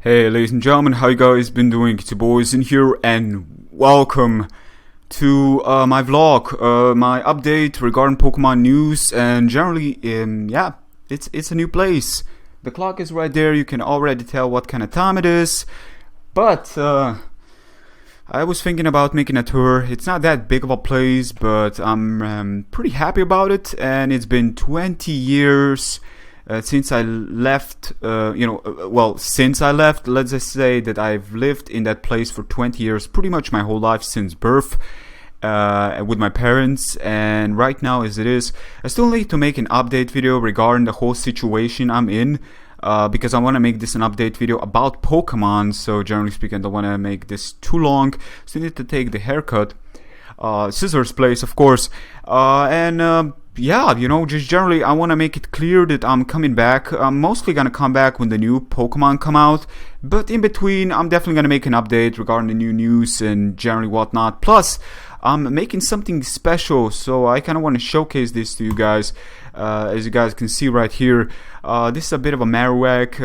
Hey ladies and gentlemen, how you guys been doing? It's your boys in here and welcome to my vlog, my update regarding Pokemon news and generally, yeah, it's a new place. The clock is right there, you can already tell what kind of time it is, but I was thinking about making a tour. It's not that big of a place, but I'm pretty happy about it, and it's been 20 years since I left, since I left, let's just say that I've lived in that place for 20 years, pretty much my whole life since birth, with my parents, and right now as it is, I still need to make an update video regarding the whole situation I'm in, because I want to make this an update video about Pokemon, so generally speaking, I don't want to make this too long, so I need to take the haircut, scissors place, of course, yeah, just generally I want to make it clear that I'm coming back. I'm mostly going to come back when the new Pokemon come out, but in between I'm definitely going to make an update regarding the new news and generally whatnot. Plus, I'm making something special, so I kind of want to showcase this to you guys. As you guys can see right here, this is a bit of a Marowak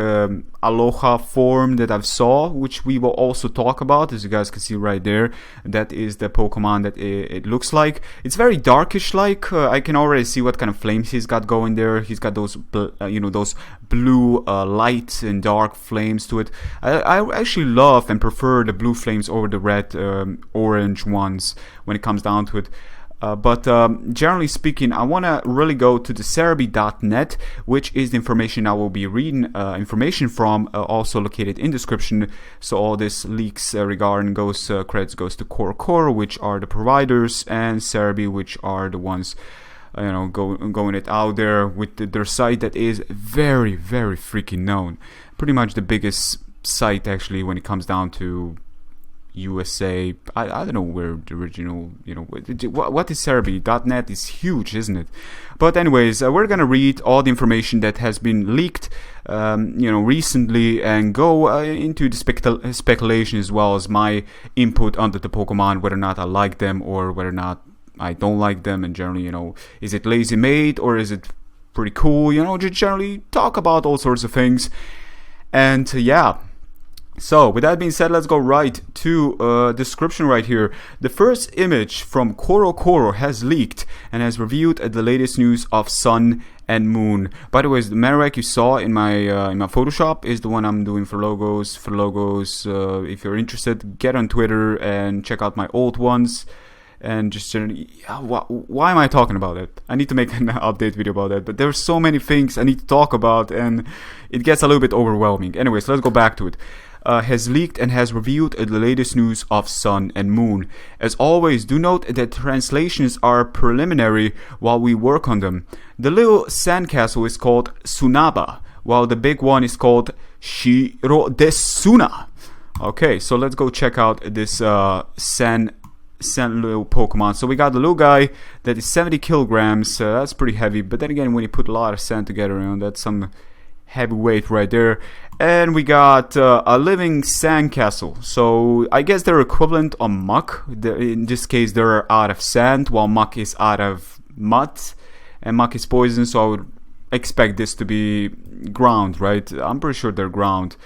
Aloha form that I've saw, which we will also talk about. As you guys can see right there, that is the Pokemon that it looks like. It's very darkish like. I can already see what kind of flames he's got going there. He's got those those blue light and dark flames to it. I actually love and prefer the blue flames over the red orange ones when it comes down to it. But generally speaking, I want to really go to the Cerebi.net, which is the information I will be reading information from, also located in description. So all this leaks regarding credits goes to Core, which are the providers, and Cerebi, which are the ones going it out there with their site that is very, very freaking known. Pretty much the biggest site actually when it comes down to USA. I don't know where the original, what is Cerebi.net is huge, isn't it? But anyways, we're gonna read all the information that has been leaked, recently, and go into the speculation as well as my input onto the Pokemon, whether or not I like them or whether or not I don't like them, and generally, is it lazy made or is it pretty cool? Just generally talk about all sorts of things, and yeah. So, with that being said, let's go right to description right here. The first image from Koro has leaked and has revealed the latest news of Sun and Moon. By the way, the Marowak you saw in my Photoshop is the one I'm doing for logos. If you're interested, get on Twitter and check out my old ones. And just generally, why am I talking about it? I need to make an update video about that. But there's so many things I need to talk about, and it gets a little bit overwhelming. Anyways, let's go back to it. Has leaked and has revealed the latest news of Sun and Moon. As always, do note that translations are preliminary while we work on them. The little sandcastle is called Sunaba, while the big one is called Shirodesuna. Okay, so let's go check out this sand little Pokemon. So we got the little guy that is 70 kilograms. That's pretty heavy, but then again, when you put a lot of sand together, that's some heavy weight right there. And we got a living sandcastle. So I guess they're equivalent on muck. In this case, they're out of sand, while muck is out of mud, and muck is poison. So I would expect this to be ground, right? I'm pretty sure they're ground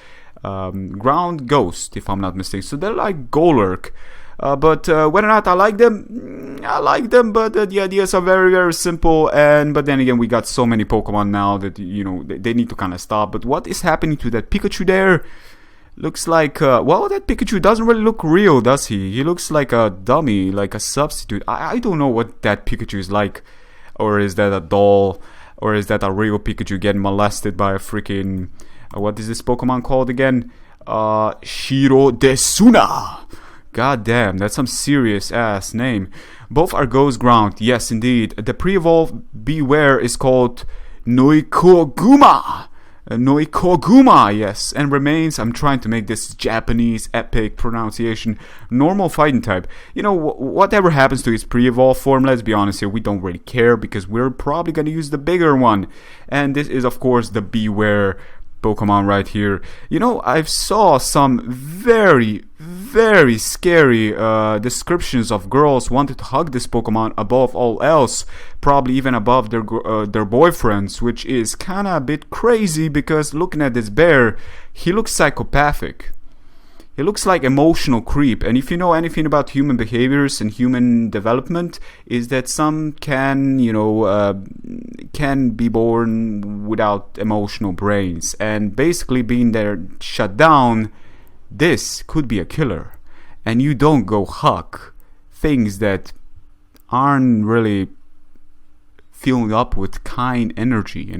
ghost, if I'm not mistaken. So they're like Golurk. But whether or not I like them, but the ideas are very, very simple, but then again, we got so many Pokemon now that, they need to kind of stop. But what is happening to that Pikachu there? Looks like, that Pikachu doesn't really look real, does he? He looks like a dummy, like a substitute. I don't know what that Pikachu is like, or is that a doll, or is that a real Pikachu getting molested by a freaking, what is this Pokemon called again? Shirodesuna! God damn, that's some serious ass name. Both are ghost ground, yes indeed. The pre-evolved Beware is called Noikoguma, yes, and remains, I'm trying to make this Japanese epic pronunciation, normal fighting type. Whatever happens to his pre-evolved form, let's be honest here, we don't really care, because we're probably gonna use the bigger one. And this is of course the Beware Pokemon right here. I've saw some very, very scary descriptions of girls wanted to hug this Pokemon above all else, probably even above their boyfriends, which is kind of a bit crazy because looking at this bear, he looks psychopathic. He looks like emotional creep, and if you know anything about human behaviors and human development, is that some can, can be born without emotional brains, and basically being there shut down, this could be a killer. And you don't go hug things that aren't really filling up with kind energy,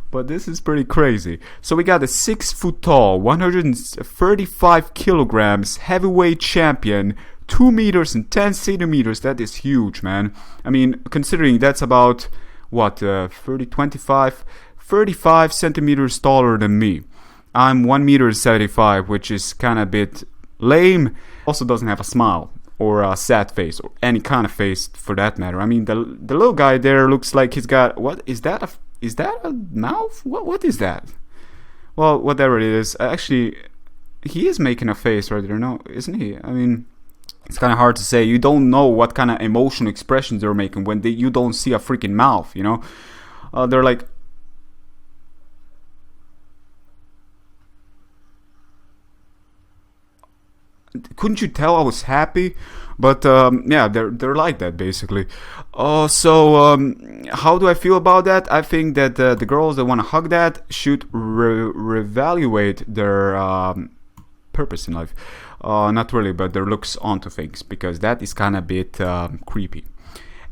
But this is pretty crazy. So we got a 6 foot tall, 135 kilograms heavyweight champion, 2 meters and 10 centimeters. That is huge, man. I mean, considering that's about, 35 centimeters taller than me. I'm 1 meter 75, which is kind of a bit lame. Also doesn't have a smile or a sad face or any kind of face for that matter. I mean, the little guy there looks like he's got, what is that? Is that a mouth? What is that? Well, whatever it is. Actually, he is making a face right there, no? Isn't he? I mean, it's kind of hard to say. You don't know what kind of emotional expressions they're making when you don't see a freaking mouth, They're like... Couldn't you tell I was happy? But yeah, they're like that basically. How do I feel about that? I think that the girls that want to hug that should reevaluate their purpose in life. Not really, but their looks onto things, because that is kind of a bit creepy.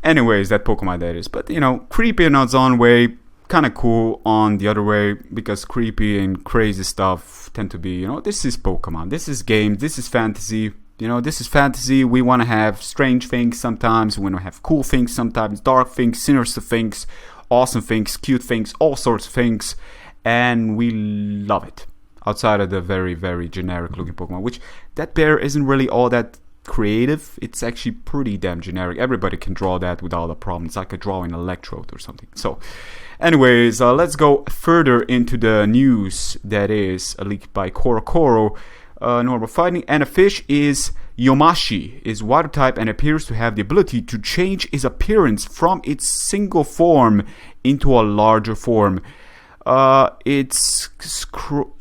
Anyways, that Pokemon that is. But creepy in its own way, kind of cool on the other way, because creepy and crazy stuff tend to be, this is Pokemon, this is games, this is fantasy. This is fantasy. We want to have strange things sometimes. We want to have cool things sometimes, dark things, sinister things, awesome things, cute things, all sorts of things. And we love it. Outside of the very, very generic looking Pokemon, which that bear isn't really all that creative. It's actually pretty damn generic. Everybody can draw that without a problem. It's like a drawing electrode or something. So, anyways, let's go further into the news that is leaked by Korokoro. Normal fighting, and a fish is Yomashi, is water type and appears to have the ability to change its appearance from its single form into a larger form. It's scroll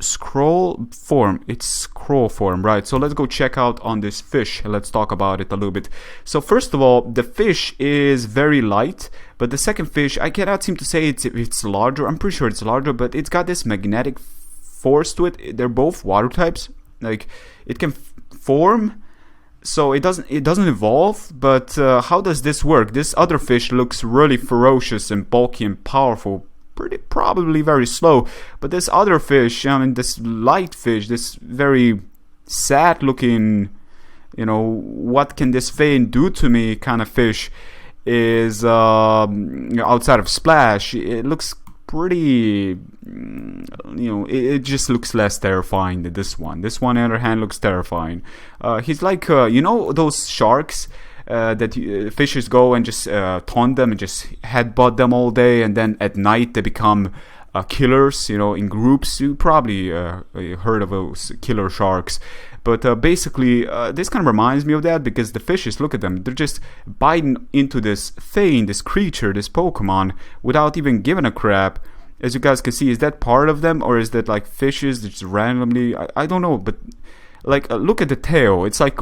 form, right? So let's go check out on this fish. Let's talk about it a little bit. So first of all, the fish is very light, but the second fish, I cannot seem to say it's larger. I'm pretty sure it's larger, but it's got this magnetic force to it. They're both water types. Like, it can form, so it doesn't evolve. But how does this work? This other fish looks really ferocious and bulky and powerful, probably very slow. But this other fish, this light fish, this very sad looking, what can this vein do to me kind of fish, is outside of Splash, it looks pretty, it just looks less terrifying than this one. This one, on the other hand, looks terrifying. He's like, those sharks that fishes go and just taunt them and just headbutt them all day, and then at night they become killers, in groups. You probably heard of those killer sharks. But basically, this kind of reminds me of that, because the fishes, look at them, they're just biting into this thing, this creature, this Pokemon, without even giving a crap. As you guys can see, is that part of them, or is that like fishes that just randomly, I don't know, but like, look at the tail. It's like,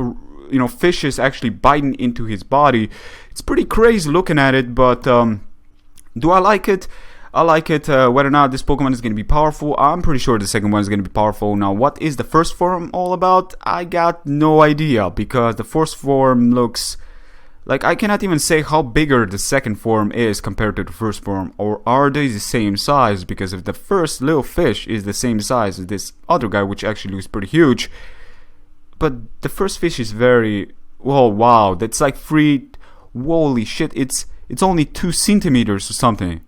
fishes actually biting into his body. It's pretty crazy looking at it, but do I like it? I like it. Whether or not this Pokemon is going to be powerful, I'm pretty sure the second one is going to be powerful. Now, what is the first form all about? I got no idea, because the first form looks like, I cannot even say how bigger the second form is compared to the first form, or are they the same size? Because if the first little fish is the same size as this other guy, which actually looks pretty huge, but the first fish is very, wow, that's like holy shit, it's only 2 centimeters or something.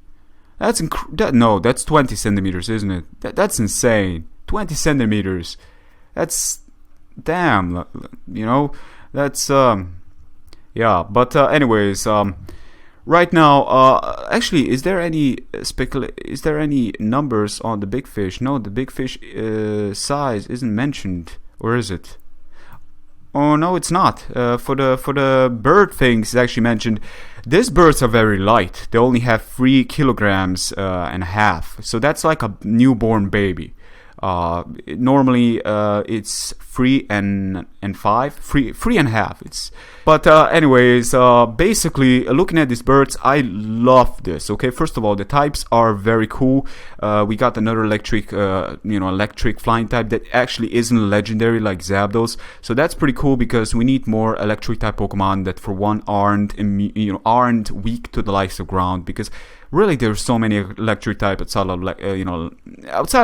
That's that's 20 centimeters, isn't it? That's insane. 20 centimeters. That's damn. That's yeah. But anyways, right now, actually, is there any numbers on the big fish? No, the big fish size isn't mentioned, or is it? Oh no, it's not. For the bird things actually mentioned, these birds are very light. They only have 3 kilograms and a half, so that's like a newborn baby. Normally it's 3 and 5, 3.5. Anyways, basically looking at these birds, I love this. Okay, first of all, the types are very cool. We got another electric flying type that actually isn't legendary like Zapdos, so that's pretty cool because we need more electric type Pokemon that for one aren't weak to the likes of ground, because really there's so many electric type outside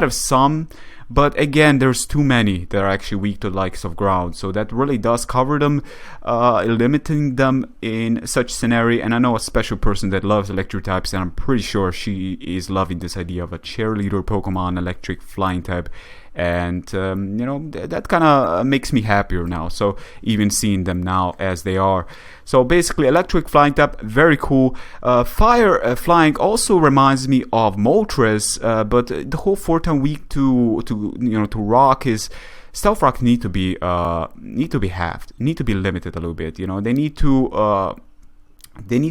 of some. But again, there's too many that are actually weak to the likes of ground, so that really does cover them, limiting them in such scenario. And I know a special person that loves electric types, and I'm pretty sure she is loving this idea of a cheerleader Pokemon electric flying type. And that kind of makes me happier now, so even seeing them now as they are. So basically electric flying type, very cool. Fire flying also reminds me of Moltres, but the whole 4-turn weak to rock is Stealth Rock need to be halved, need to be limited a little bit. They need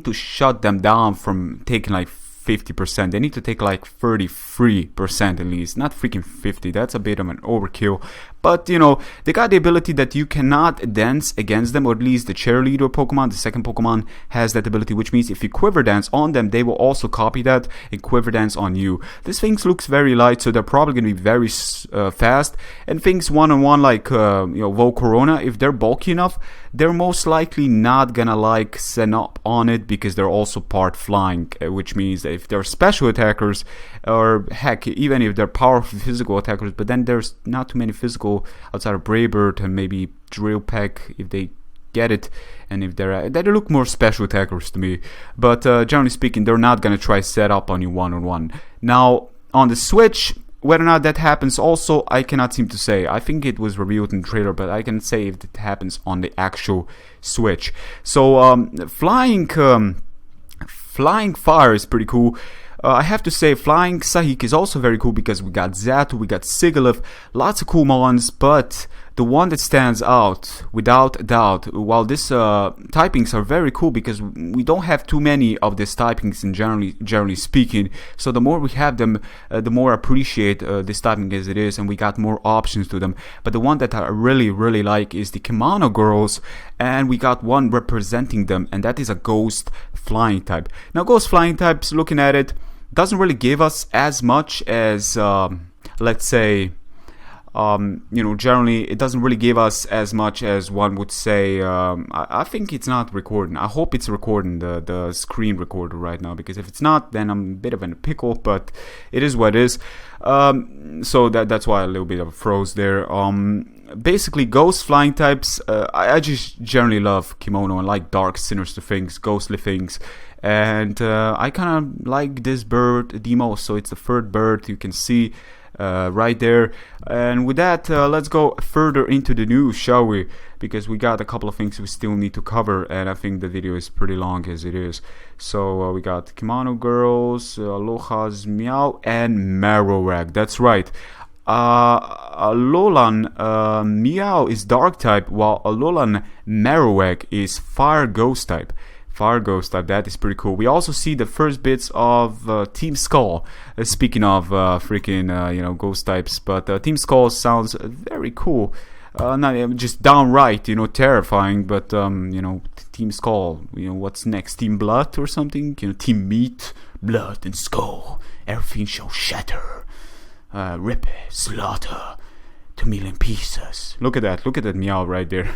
to shut them down from taking like 50%. They need to take like 33% at least, not freaking 50. That's a bit of an overkill. But they got the ability that you cannot dance against them, or at least the cheerleader Pokemon, the second Pokemon, has that ability, which means if you quiver dance on them, they will also copy that and quiver dance on you. This thing looks very light, so they're probably going to be very fast. And things one-on-one like Volcarona, if they're bulky enough, they're most likely not gonna like send up on it, because they're also part flying, which means that if they're special attackers, or heck, even if they're powerful physical attackers, but then there's not too many physical outside of Braybird and maybe Drill Peck if they get it, and if they look more special attackers to me. But generally speaking, they're not gonna try set up on you one-on-one. Now on the Switch, whether or not that happens also, I cannot seem to say. I think it was revealed in the trailer, but I can say if it happens on the actual Switch. So flying fire is pretty cool. I have to say, Flying Sahik is also very cool because we got Xatu, we got Sigilyph, lots of cool mons, but the one that stands out, without a doubt, while these typings are very cool because we don't have too many of these typings in generally speaking, so the more we have them, the more I appreciate this typing as it is, and we got more options to them. But the one that I really, really like is the Kimono Girls, and we got one representing them, and that is a Ghost Flying type. Now, Ghost Flying types, looking at it, doesn't really give us as much as, let's say, generally it doesn't really give us as much as one would say. I think it's not recording. I hope it's recording the screen recorder right now, because if it's not, then I'm a bit of in a pickle, but it is what it is. So that's why a little bit of a froze there. Basically, ghost flying types, I just generally love Kimono and like dark, sinister things, ghostly things. And I kind of like this bird the most, so it's the third bird you can see right there. And with that, let's go further into the news, shall we? Because we got a couple of things we still need to cover, and I think the video is pretty long as it is. So we got Kimono Girls, Aloha's Meow, and Marowak. That's right. Alolan Meow is dark type, while Alolan Marowak is fire ghost type. That is pretty cool. We also see the first bits of Team Skull. Speaking of ghost types, but Team Skull sounds very cool. Not just downright, terrifying, but Team Skull. What's next? Team Blood or something? Team Meat, Blood and Skull. Everything shall shatter, rip, slaughter. 2,000,000 pieces. Look at that Meow right there.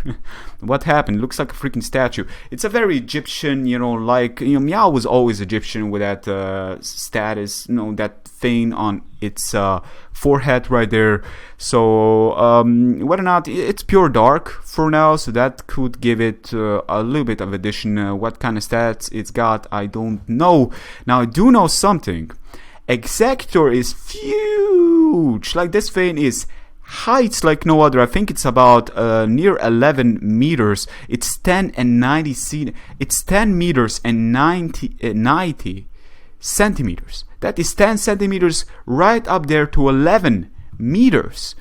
What happened? Looks like a freaking statue. It's a very Egyptian, Meow was always Egyptian with that status, that thing on its forehead right there. So whether or not it's pure dark for now, so that could give it a little bit of addition. What kind of stats it's got, I don't know. Now I do know something. Executor is huge. Like, this thing is heights like no other. I think it's about near 11 meters. It's 10 meters and 90 centimeters. That is 10 centimeters right up there to 11 meters.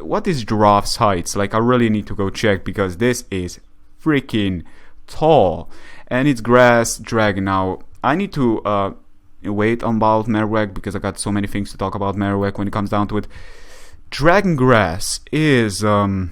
what is Giraffe's height? Like, I really need to go check because this is freaking tall. And it's Grass Dragon. Now, I need to wait on about Marowak because I got so many things to talk about Marowak when it comes down to it. Dragon Grass is a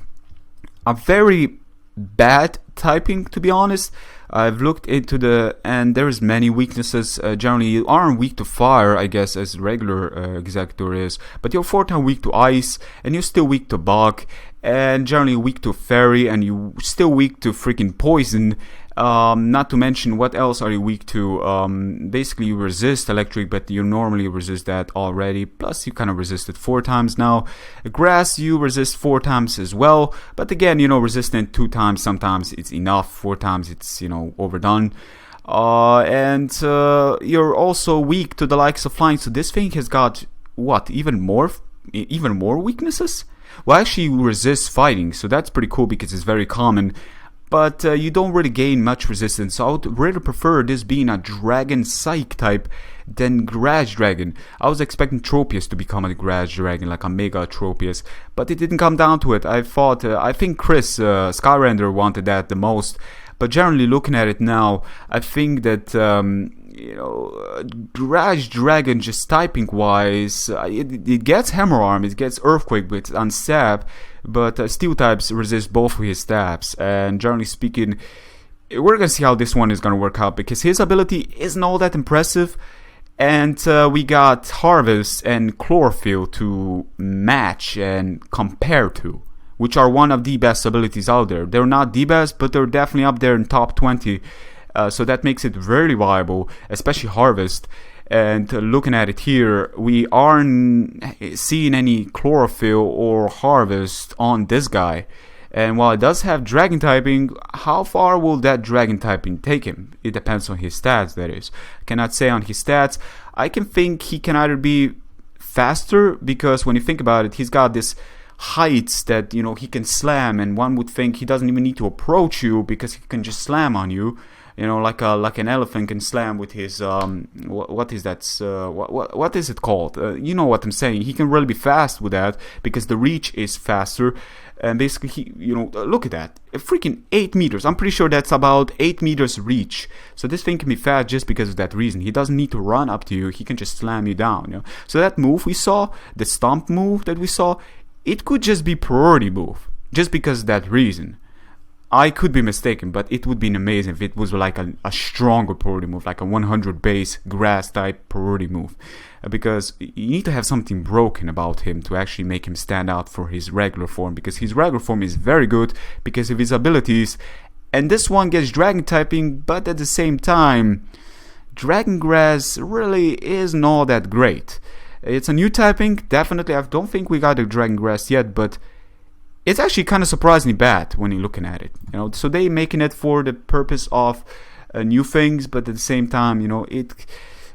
very bad typing, to be honest. I've looked into and there's many weaknesses. Generally, you aren't weak to fire, I guess, as regular Executor is, but you're 4 times weak to ice, and you're still weak to bug, and generally weak to fairy, and you're still weak to freaking poison. Not to mention, what else are you weak to? Basically, you resist electric, but you normally resist that already. Plus, you kind of resisted 4 times now. Grass, you resist 4 times as well. But again, resistant 2 times, sometimes it's enough. 4 times, it's, overdone. And you're also weak to the likes of flying. So this thing has got, what, even more weaknesses? Well, actually, you resist fighting. So that's pretty cool because it's very common. But you don't really gain much resistance, so I would really prefer this being a Dragon Psych type than Grass Dragon. I was expecting Tropius to become a Grass Dragon, like a Mega Tropius, but it didn't come down to it. I think Chris, Skyrender, wanted that the most, but generally looking at it now, I think that, Grass Dragon, just typing wise, it gets Hammer Arm, it gets Earthquake with Unstab, but Steel types resist both of his stabs, and generally speaking, we're gonna see how this one is gonna work out, because his ability isn't all that impressive, and we got Harvest and Chlorophyll to match and compare to, which are one of the best abilities out there. They're not the best, but they're definitely up there in top 20, so that makes it very viable, especially Harvest. And looking at it here, we aren't seeing any Chlorophyll or Harvest on this guy. And while it does have Dragon typing, how far will that Dragon typing take him? It depends on his stats, that is. I cannot say on his stats. I can think he can either be faster, because when you think about it, he's got this heights that, he can slam, and one would think he doesn't even need to approach you because he can just slam on you. Like an elephant can slam with his what is that? What is it called? You know what I'm saying. He can really be fast with that because the reach is faster, and basically look at that, a freaking 8 meters. I'm pretty sure that's about 8 meters reach. So this thing can be fast just because of that reason. He doesn't need to run up to you. He can just slam you down. So that move we saw, the stomp move that we saw, it could just be priority move just because of that reason. I could be mistaken, but it would be amazing if it was like a stronger priority move, like a 100 base grass type priority move, because you need to have something broken about him to actually make him stand out for his regular form, because his regular form is very good because of his abilities, and this one gets dragon typing, but at the same time, Dragon Grass really isn't all that great. It's a new typing, definitely. I don't think we got a Dragon Grass yet, but it's actually kind of surprisingly bad when you're looking at it. So they making it for the purpose of new things, but at the same time,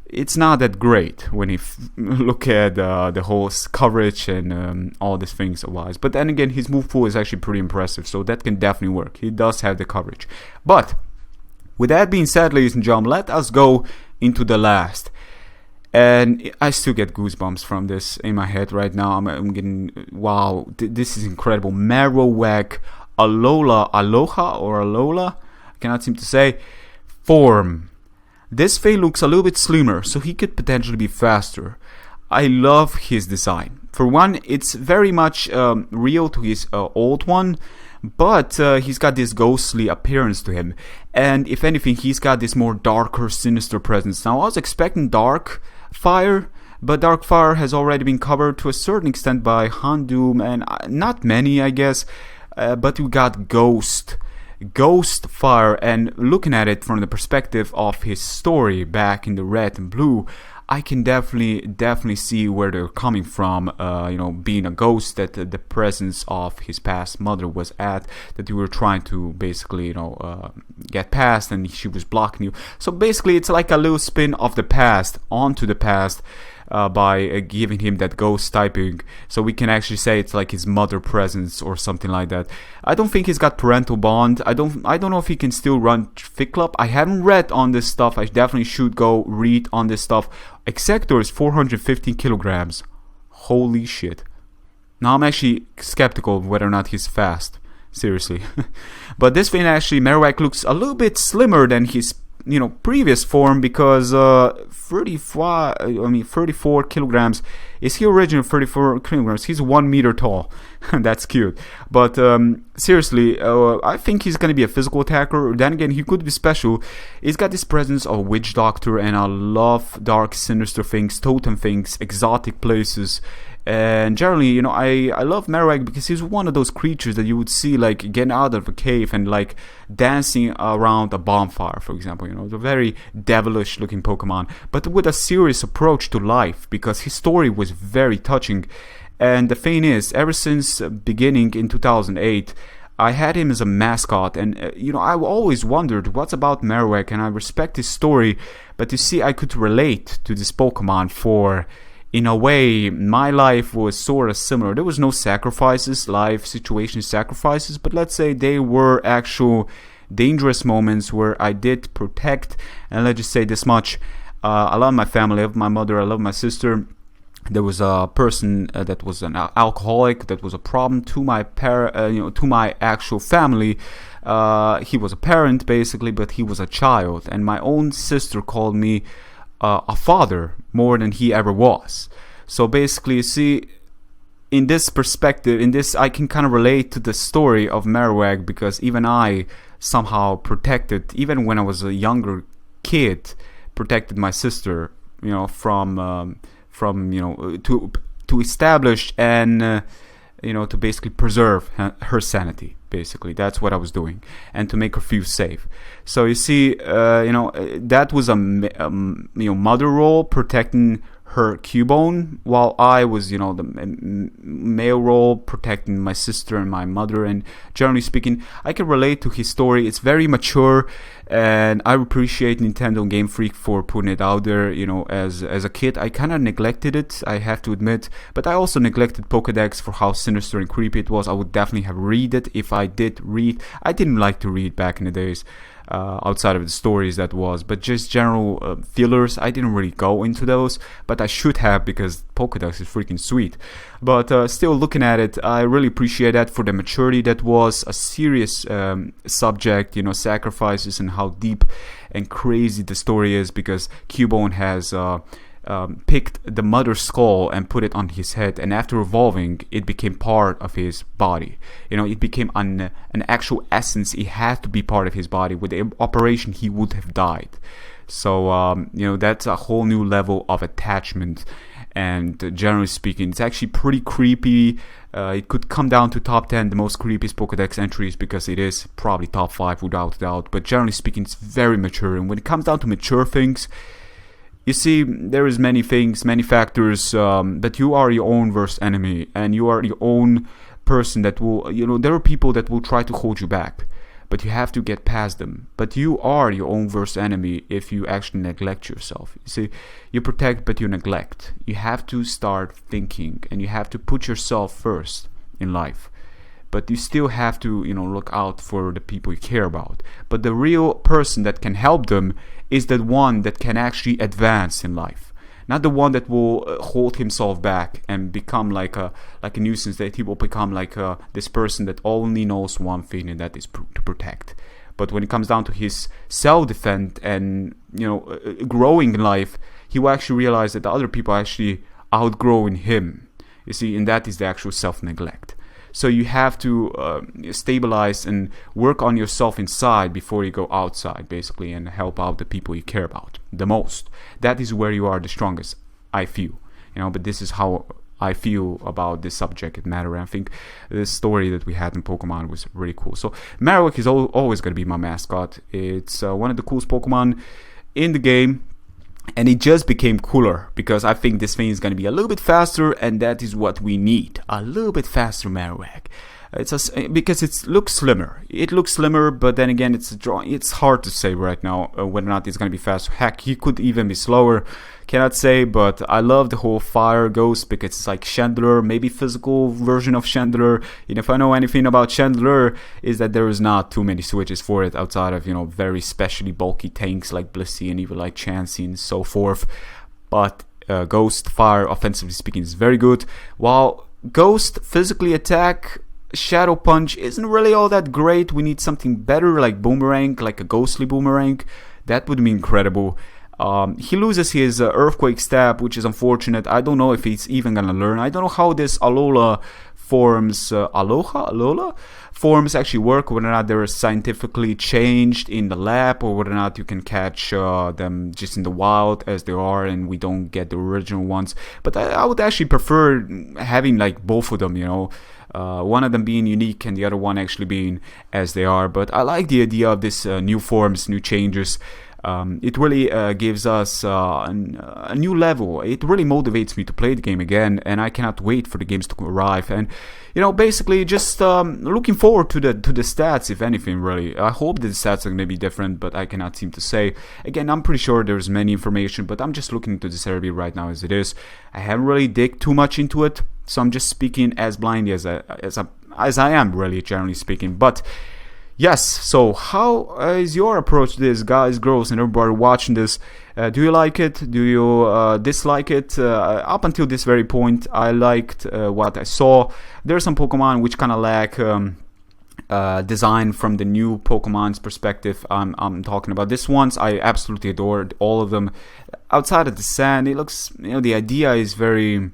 it's not that great when you look at the whole coverage and all these things wise. But then again, his move pool is actually pretty impressive, so that can definitely work. He does have the coverage. But with that being said, ladies and gentlemen, let us go into the last. And I still get goosebumps from this in my head right now. I'm getting, wow, this is incredible. Marowak, Alola, I cannot seem to say, form. This Fae looks a little bit slimmer, so he could potentially be faster. I love his design. For one, it's very much real to his old one, but he's got this ghostly appearance to him. And if anything, he's got this more darker, sinister presence. Now, I was expecting Dark Fire, but Dark Fire has already been covered to a certain extent by Houndoom, and not many, I guess, but we got Ghost Fire, and looking at it from the perspective of his story back in the Red and Blue, I can definitely see where they're coming from, being a ghost, that the presence of his past mother was at, that you were trying to basically, get past, and she was blocking you. So basically, it's like a little spin of the past onto the past, by giving him that ghost typing, so we can actually say it's like his mother presence or something like that. I don't think he's got parental bond. I don't know if he can still run Fit Club. I haven't read on this stuff. I definitely should go read on this stuff. Executor is 415 kilograms. Holy shit. Now I'm actually skeptical of whether or not he's fast. Seriously. But this thing actually, Marowak looks a little bit slimmer than his previous form, because 34 kilograms is he original 34 kilograms. He's 1 meter tall. That's cute. But seriously, I think he's gonna be a physical attacker. Then again, he could be special. He's got this presence of witch doctor, and I love dark, sinister things, totem things, exotic places. And generally, I love Marowak because he's one of those creatures that you would see like getting out of a cave and like dancing around a bonfire, for example. The very devilish looking Pokemon, but with a serious approach to life, because his story was very touching. And the thing is, ever since beginning in 2008, I had him as a mascot, and I always wondered what's about Marowak, and I respect his story, but you see, I could relate to this Pokemon, for in a way, my life was sort of similar. There was no sacrifices, life situation sacrifices, but let's say they were actual dangerous moments where I did protect. And let's just say this much: I love my family, I love my mother, I love my sister. There was a person that was an alcoholic, that was a problem to my to my actual family. He was a parent basically, but he was a child, and my own sister called me a father more than he ever was. So basically, you see, in this perspective, I can kind of relate to the story of Marowak, because even I somehow protected, even when I was a younger kid, protected my sister, from to establish and to basically preserve her sanity. Basically, that's what I was doing, and to make her feel safe. So you see, that was a mother role, protecting her Cubone, while I was the male role, protecting my sister and my mother. And generally speaking, I can relate to his story. It's very mature, and I appreciate Nintendo and Game Freak for putting it out there. As a kid, I kind of neglected it, I have to admit, but I also neglected Pokedex for how sinister and creepy it was. I would definitely have read it if I did read. I didn't like to read back in the days. Outside of the stories, that was, but just general fillers, I didn't really go into those, but I should have, because Pokedex is freaking sweet. But still, looking at it, I really appreciate that for the maturity. That was a serious subject, sacrifices, and how deep and crazy the story is, because Cubone has picked the mother's skull and put it on his head, and after evolving, it became part of his body. It became an actual essence. It had to be part of his body. With the operation, he would have died. So that's a whole new level of attachment. And generally speaking, it's actually pretty creepy. It could come down to top 10 the most creepiest Pokedex entries, because it is probably top 5 without doubt. But generally speaking, it's very mature. And when it comes down to mature things, you see, there is many things, many factors, that you are your own worst enemy, and you are your own person that will, there are people that will try to hold you back, but you have to get past them. But you are your own worst enemy if you actually neglect yourself. You see, you protect, but you neglect. You have to start thinking, and you have to put yourself first in life. But you still have to, look out for the people you care about. But the real person that can help them is the one that can actually advance in life, not the one that will hold himself back and become like a nuisance. That he will become like this person that only knows one thing, and that is to protect. But when it comes down to his self-defense and growing in life, he will actually realize that the other people are actually outgrowing him. You see, and that is the actual self-neglect. So you have to stabilize and work on yourself inside before you go outside, basically, and help out the people you care about the most. That is where you are the strongest, I feel. But this is how I feel about this subject matter. And I think this story that we had in Pokemon was really cool. So Marowak is always going to be my mascot. It's one of the coolest Pokemon in the game. And it just became cooler, because I think this thing is going to be a little bit faster, and that is what we need. A little bit faster Marowak. Because it looks slimmer. It looks slimmer, but then again, it's hard to say right now whether or not it's going to be faster. Heck, he could even be slower. Cannot say, but I love the whole fire ghost, because it's like Chandler, maybe physical version of Chandler. If I know anything about Chandler, is that there is not too many switches for it outside of very specially bulky tanks like Blissey and even like Chansey and so forth. But Ghost Fire, offensively speaking, is very good. While Ghost physically attack. Shadow Punch isn't really all that great. We need something better, like Boomerang, like a ghostly Boomerang. That would be incredible. He loses his Earthquake Stab, which is unfortunate. I don't know if he's even gonna learn. I don't know how this Alola forms, Alola forms actually work, whether or not they're scientifically changed in the lab, or whether or not you can catch them just in the wild as they are, and we don't get the original ones. But I would actually prefer having like both of them, you know. One of them being unique and the other one actually being as they are. But I like the idea of this new forms, new changes. It really gives us a new level. It really motivates me to play the game again, and I cannot wait for the games to arrive. And you know, basically, just looking forward to the stats, if anything. Really, I hope that the stats are going to be different, but I cannot seem to say. Again, I'm pretty sure there's many information, but I'm just looking into this area right now as it is. I haven't really dig too much into it, so I'm just speaking as blindly as I am, really, generally speaking. But yes, so how is your approach to this, guys, girls, and everybody watching this? Do you like it? Do you dislike it? Up until this very point, I liked what I saw. There are some Pokemon which kind of lack design from the new Pokemon's perspective. I'm talking about this ones. I absolutely adored all of them. Outside of the sand, it looks, you know, the idea is very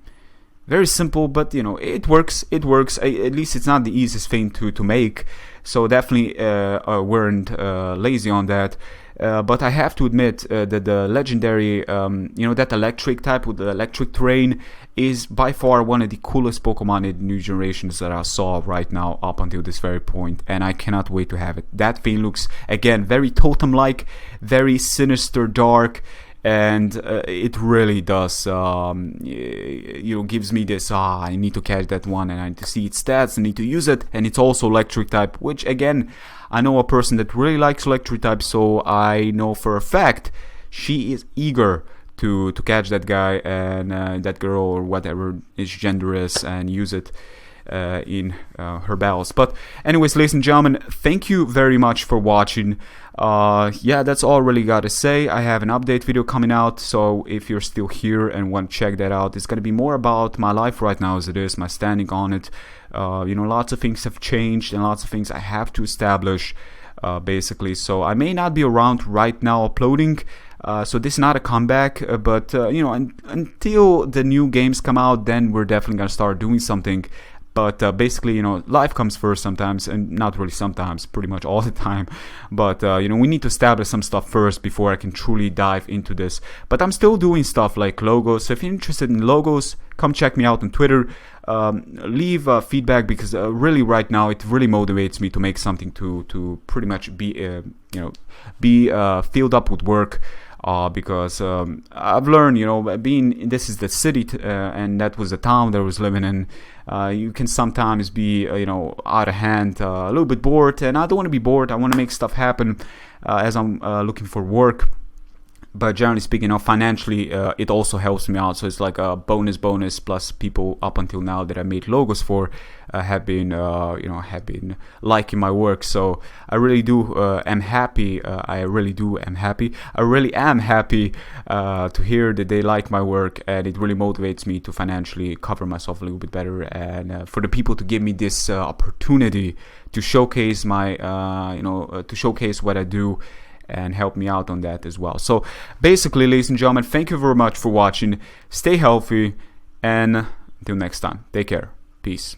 simple, but you know, it works. At least it's not the easiest thing to make. So definitely weren't lazy on that. But I have to admit that the legendary, that electric type with the electric terrain is by far one of the coolest Pokemon in the new generations that I saw right now up until this very point, and I cannot wait to have it. That thing looks, again, very totem-like, very sinister, dark, and it really does, gives me this, I need to catch that one, and I need to see its stats, I need to use it, and it's also electric type, which, again, I know a person that really likes electric type, so I know for a fact she is eager to catch that guy and that girl, or whatever his gender is, and use it in her battles. But anyways, ladies and gentlemen, thank you very much for watching. That's all I really gotta say. I have an update video coming out, so if you're still here and want to check that out, it's gonna be more about my life right now as it is, my standing on it. Lots of things have changed and lots of things I have to establish, basically. So I may not be around right now uploading. So this is not a comeback, but until the new games come out, then we're definitely gonna start doing something. But basically, life comes first sometimes, and not really sometimes, pretty much all the time. But, we need to establish some stuff first before I can truly dive into this. But I'm still doing stuff like logos. So if you're interested in logos, come check me out on Twitter. Leave feedback, because really right now it really motivates me to make something to pretty much be filled up with work. Because I've learned, this is the city, and that was the town that I was living in. You can sometimes be, out of hand, a little bit bored, and I don't want to be bored. I want to make stuff happen as I'm looking for work. But generally speaking, financially, it also helps me out. So it's like a bonus. Plus, people up until now that I made logos for have been liking my work. So I really am happy. I really am happy to hear that they like my work, and it really motivates me to financially cover myself a little bit better, and for the people to give me this opportunity to showcase my, to showcase what I do, and help me out on that as well. So basically, ladies and gentlemen, thank you very much for watching. Stay healthy, and until next time, take care. Peace.